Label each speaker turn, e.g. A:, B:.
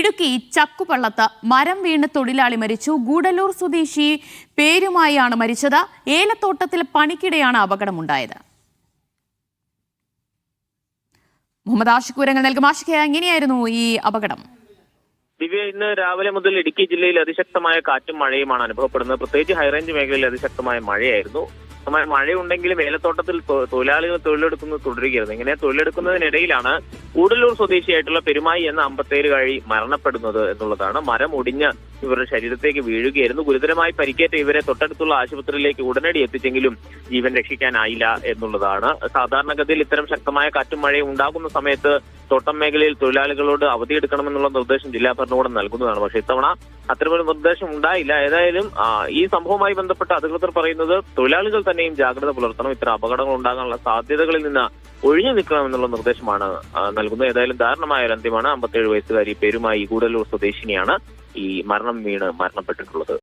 A: ഇടുക്കി ചക്കുപള്ളത്ത് മരം വീണ് തൊഴിലാളി മരിച്ചു. ഗൂഡല്ലൂർ സ്വദേശി പേരുമായാണ് മരിച്ചത്. ഏലത്തോട്ടത്തിൽ പണിക്കിടെയാണ് അപകടമുണ്ടായത്. മുഹമ്മദ് ആഷിഖ് വിവരങ്ങൾ നൽകും. ആഷിഖ്, എങ്ങനെയായിരുന്നു ഈ അപകടം?
B: ദിവ്യ, ഇന്ന് രാവിലെ മുതൽ ഇടുക്കി ജില്ലയിൽ അതിശക്തമായ കാറ്റും മഴയുമാണ് അനുഭവപ്പെടുന്നത്. പ്രത്യേകിച്ച് ഹൈറേഞ്ച് മേഖലയിൽ അതിശക്തമായ മഴയായിരുന്നു. മഴയുണ്ടെങ്കിലും ഏലത്തോട്ടത്തിൽ തൊഴിലാളികൾ തൊഴിലെടുക്കുന്നത് തുടരുകയായിരുന്നു. ഇങ്ങനെ തൊഴിലെടുക്കുന്നതിനിടയിലാണ് ഗൂഡല്ലൂർ സ്വദേശിയായിട്ടുള്ള പെരുമായി എന്ന 57-കാരി മരണപ്പെടുന്നത് എന്നുള്ളതാണ്. മരം ഒടിഞ്ഞ് ഇവരുടെ ശരീരത്തേക്ക് വീഴുകയായിരുന്നു. ഗുരുതരമായി പരിക്കേറ്റ ഇവരെ തൊട്ടടുത്തുള്ള ആശുപത്രിയിലേക്ക് ഉടനടി എത്തിച്ചെങ്കിലും ജീവൻ രക്ഷിക്കാനായില്ല എന്നുള്ളതാണ്. സാധാരണഗതിയിൽ ഇത്തരം ശക്തമായ കാറ്റും മഴയും ഉണ്ടാകുന്ന സമയത്ത് തോട്ടം മേഖലയിൽ തൊഴിലാളികളോട് അവധിയെടുക്കണമെന്നുള്ള നിർദ്ദേശം ജില്ലാ ഭരണകൂടം നൽകുന്നതാണ്. പക്ഷേ ഇത്തവണ അത്തരമൊരു നിർദ്ദേശം ഉണ്ടായില്ല. ഏതായാലും ഈ സംഭവവുമായി ബന്ധപ്പെട്ട അധികൃതർ പറയുന്നത് തൊഴിലാളികൾ തന്നെയും ജാഗ്രത പുലർത്തണം. ഇത്തരം അപകടങ്ങൾ ഉണ്ടാകാനുള്ള സാധ്യതകളിൽ നിന്ന് ഒഴിഞ്ഞു നിൽക്കണമെന്നുള്ള നിർദ്ദേശമാണ് നൽകുന്നത്. ഏതായാലും ദാരുണമായ ഒരു അന്ത്യമാണ്. 57 വയസ്സുകാരി പേരുമായി ഗൂഡല്ലൂർ സ്വദേശിനിയാണ് ഈ മരണം വീണ് മരണപ്പെട്ടിട്ടുള്ളത്.